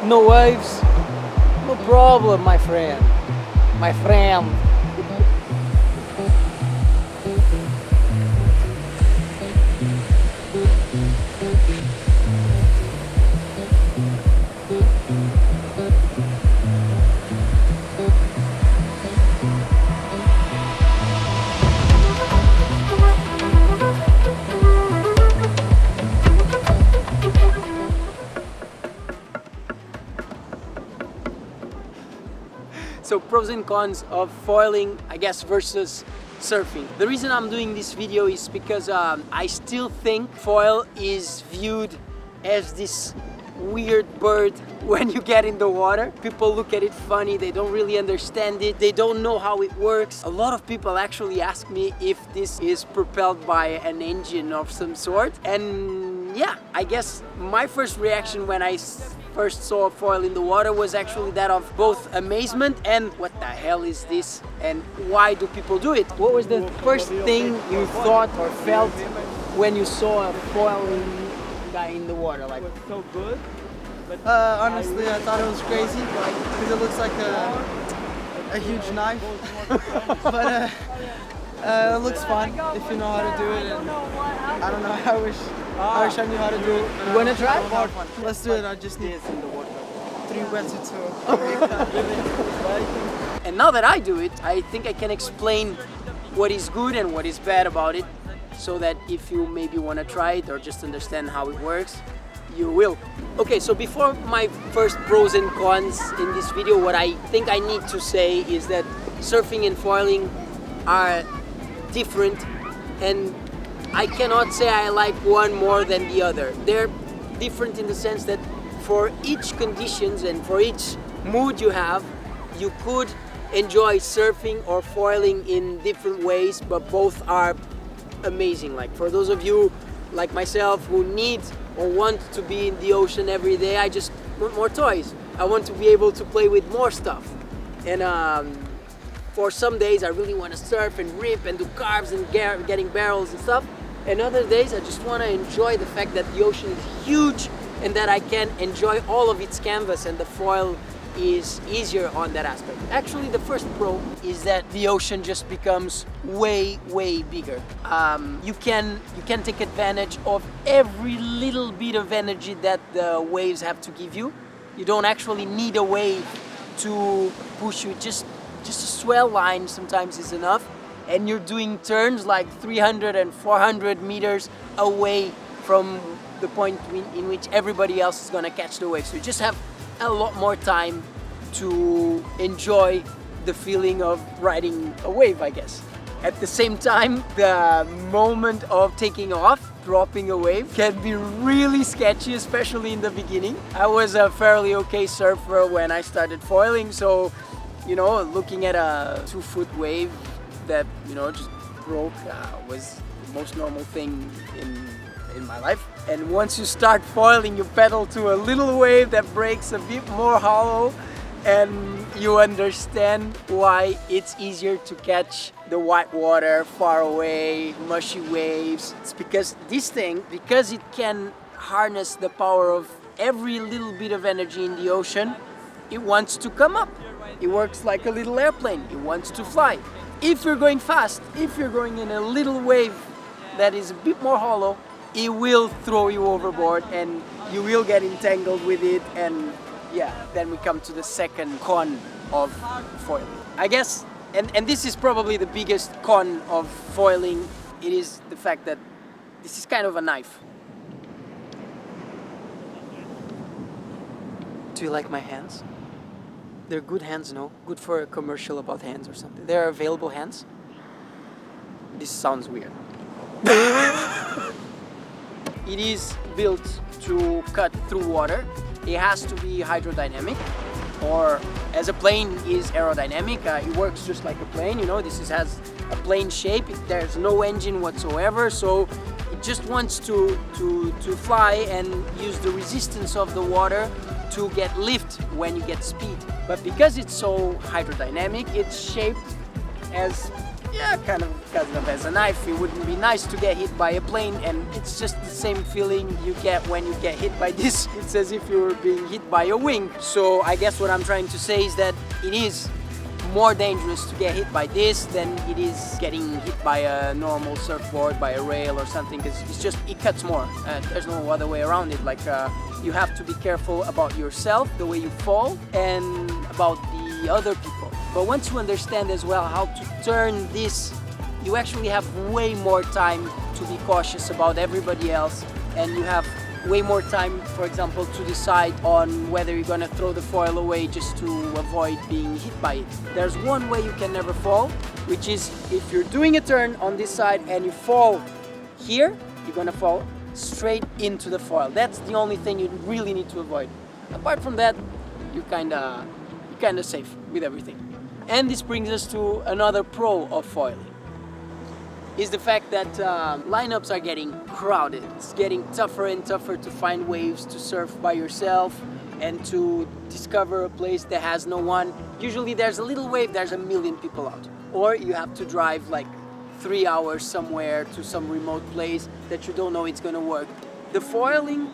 No waves, no problem, my friend. My friend. So pros and cons of foiling, I guess, versus surfing. The reason I'm doing this video is because I still think foil is viewed as this weird bird when you get in the water. People look at it funny, they don't really understand it, they don't know how it works. A lot of people actually ask me if this is propelled by an engine of some sort. And yeah, I guess my first reaction when I first saw a foil in the water was actually that of both amazement and what the hell is this and why do people do it? What was the first thing you thought or felt when you saw a foiling guy in the water? Like, It was so good. But Honestly, I thought it was crazy because it looks like a huge knife. But it looks fun if you know how to do it. And I don't know. I wish I knew how to do it. you wanna try? Let's do it. I just need 3 wetsuits to. And now that I do it, I think I can explain what is good and what is bad about it, so that if you maybe want to try it or just understand how it works, you will. Okay, so before my first pros and cons in this video, what I think I need to say is that surfing and foiling are different, and I cannot say I like one more than the other. They're different in the sense that for each conditions and for each mood you have, you could enjoy surfing or foiling in different ways, but both are amazing. Like for those of you like myself who need or want to be in the ocean every day, I just want more toys. I want to be able to play with more stuff. And for some days I really want to surf and rip and do carves and getting barrels and stuff. And other days I just want to enjoy the fact that the ocean is huge and that I can enjoy all of its canvas, and the foil is easier on that aspect. Actually, the first pro is that the ocean just becomes way bigger. You can take advantage of every little bit of energy that the waves have to give you. You don't actually need a wave to push you, just a swell line sometimes is enough, and you're doing turns like 300 and 400 meters away from the point in which everybody else is gonna catch the wave. So you just have a lot more time to enjoy the feeling of riding a wave, I guess. At the same time, the moment of taking off, dropping a wave, can be really sketchy, especially in the beginning. I was a fairly okay surfer when I started foiling, so you know, looking at a 2-foot wave that, you know, just broke was the most normal thing in my life. And once you start foiling, you pedal to a little wave that breaks a bit more hollow, and you understand why it's easier to catch the white water, far away, mushy waves. It's because this thing, because it can harness the power of every little bit of energy in the ocean, it wants to come up. It works like a little airplane. It wants to fly. If you're going fast, if you're going in a little wave that is a bit more hollow, it will throw you overboard and you will get entangled with it. And yeah, then we come to the second con of foiling, I guess. And this is probably the biggest con of foiling. It is the fact that this is kind of a knife. Do you like my hands? They're good hands, no? Good for a commercial about hands or something. They're available hands. This sounds weird. It is built to cut through water. It has to be hydrodynamic, or as a plane is aerodynamic. It works just like a plane, you know. This has a plane shape. There's no engine whatsoever, so it just wants to fly and use the resistance of the water to get lift when you get speed. But because it's so hydrodynamic, it's shaped as yeah, kind of as a knife. It wouldn't be nice to get hit by a plane, and it's just the same feeling you get when you get hit by this. It's as if you were being hit by a wing. So I guess what I'm trying to say is that it is more dangerous to get hit by this than it is getting hit by a normal surfboard, by a rail or something, because it cuts more. There's no other way around it. Like you have to be careful about yourself, the way you fall, and about the other people. But once you understand as well how to turn this, you actually have way more time to be cautious about everybody else, and you have way more time, for example, to decide on whether you're gonna throw the foil away just to avoid being hit by it. There's one way you can never fall, which is if you're doing a turn on this side and you fall here, you're gonna fall straight into the foil. That's the only thing you really need to avoid. Apart from that, you're kinda safe with everything. And this brings us to another pro of foiling, is the fact that lineups are getting crowded. It's getting tougher and tougher to find waves to surf by yourself and to discover a place that has no one. Usually there's a little wave, there's a million people out. Or you have to drive like 3 hours somewhere to some remote place that you don't know it's gonna work. The foiling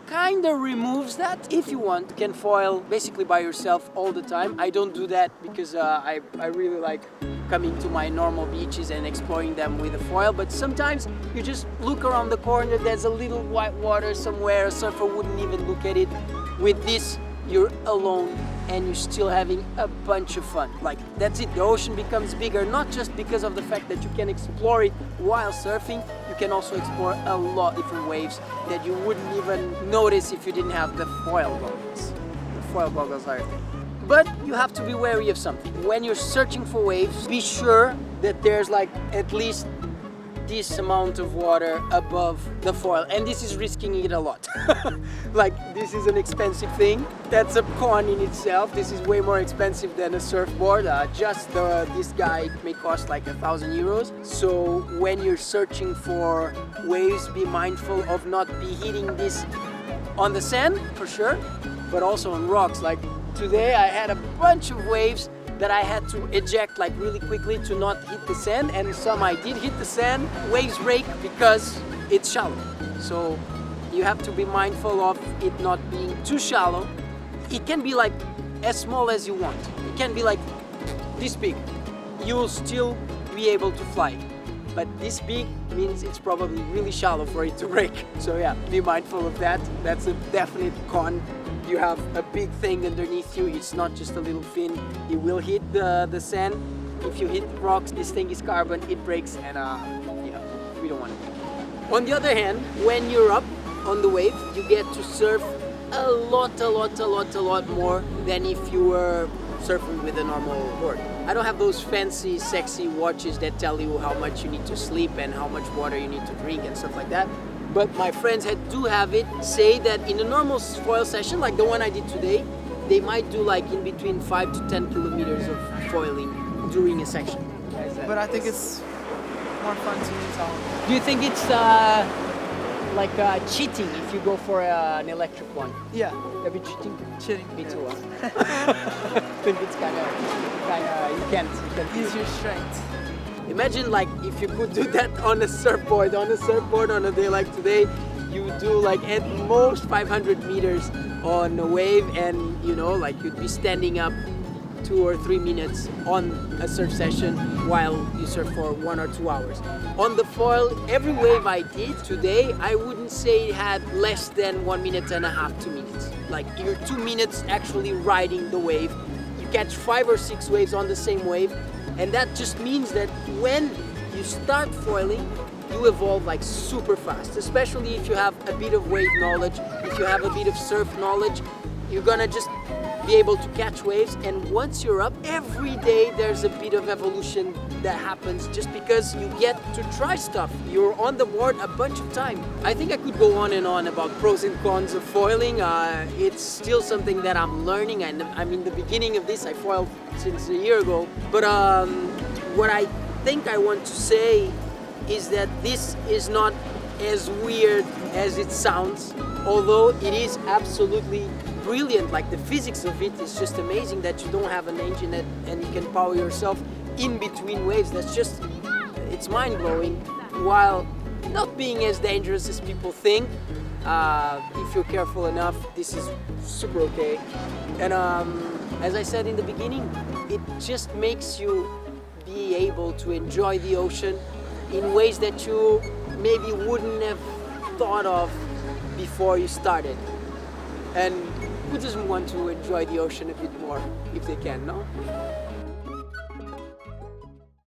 kind of removes that. If you want, you can foil basically by yourself all the time. I don't do that because I really like coming to my normal beaches and exploring them with a foil, but sometimes you just look around the corner, there's a little white water somewhere, a surfer wouldn't even look at it. With this, you're alone and you're still having a bunch of fun. Like, that's it, the ocean becomes bigger, not just because of the fact that you can explore it while surfing, you can also explore a lot of different waves that you wouldn't even notice if you didn't have the foil goggles. The foil goggles are a thing. But you have to be wary of something. When you're searching for waves, be sure that there's like at least this amount of water above the foil, and this is risking it a lot. Like, this is an expensive thing. That's a con in itself. This is way more expensive than a surfboard. This guy may cost like 1,000 euros. So when you're searching for waves, be mindful of not be hitting this on the sand, for sure, but also on rocks. Like today I had a bunch of waves that I had to eject like really quickly to not hit the sand, and some I did hit the sand. Waves break because it's shallow. So you have to be mindful of it not being too shallow. It can be like as small as you want. It can be like this big. You'll still be able to fly. But this big means it's probably really shallow for it to break. So yeah, be mindful of that. That's a definite con. You have a big thing underneath you. It's not just a little fin. It will hit the sand. If you hit rocks, this thing is carbon, it breaks, and yeah, we don't want it. On the other hand, when you're up on the wave, you get to surf a lot more than if you were surfing with a normal board. I don't have those fancy, sexy watches that tell you how much you need to sleep and how much water you need to drink and stuff like that. But my friends do have it, say that in a normal foil session, like the one I did today, they might do like in between 5 to 10 kilometers of foiling during a section. But I think it's more fun to use all. Do you think it's like cheating if you go for an electric one? Yeah. A bit cheating? Cheating. Me too. I think it's kind of, you can't. Use your strength. Imagine like if you could do that on a surfboard on a day like today, you do like at most 500 meters on a wave, and you know, like you'd be standing up 2 or 3 minutes on a surf session while you surf for 1 or 2 hours. On the foil, every wave I did today, I wouldn't say it had less than 1.5 minutes, 2 minutes. Like you're 2 minutes actually riding the wave. You catch 5 or 6 waves on the same wave. And that just means that when you start foiling, you evolve like super fast, especially if you have a bit of wave knowledge, if you have a bit of surf knowledge, you're gonna just be able to catch waves. And once you're up, every day there's a bit of evolution that happens just because you get to try stuff. You're on the board a bunch of time. I think I could go on and on about pros and cons of foiling. It's still something that I'm learning, and I'm in the beginning of this. I foiled since a year ago. But what I think I want to say is that this is not as weird as it sounds, although it is absolutely brilliant. Like the physics of it is just amazing, that you don't have an engine and you can power yourself. in between waves. That's just, it's mind-blowing, while not being as dangerous as people think. If you're careful enough, this is super okay. And as I said in the beginning, it just makes you be able to enjoy the ocean in ways that you maybe wouldn't have thought of before you started. And who doesn't want to enjoy the ocean a bit more if they can, no?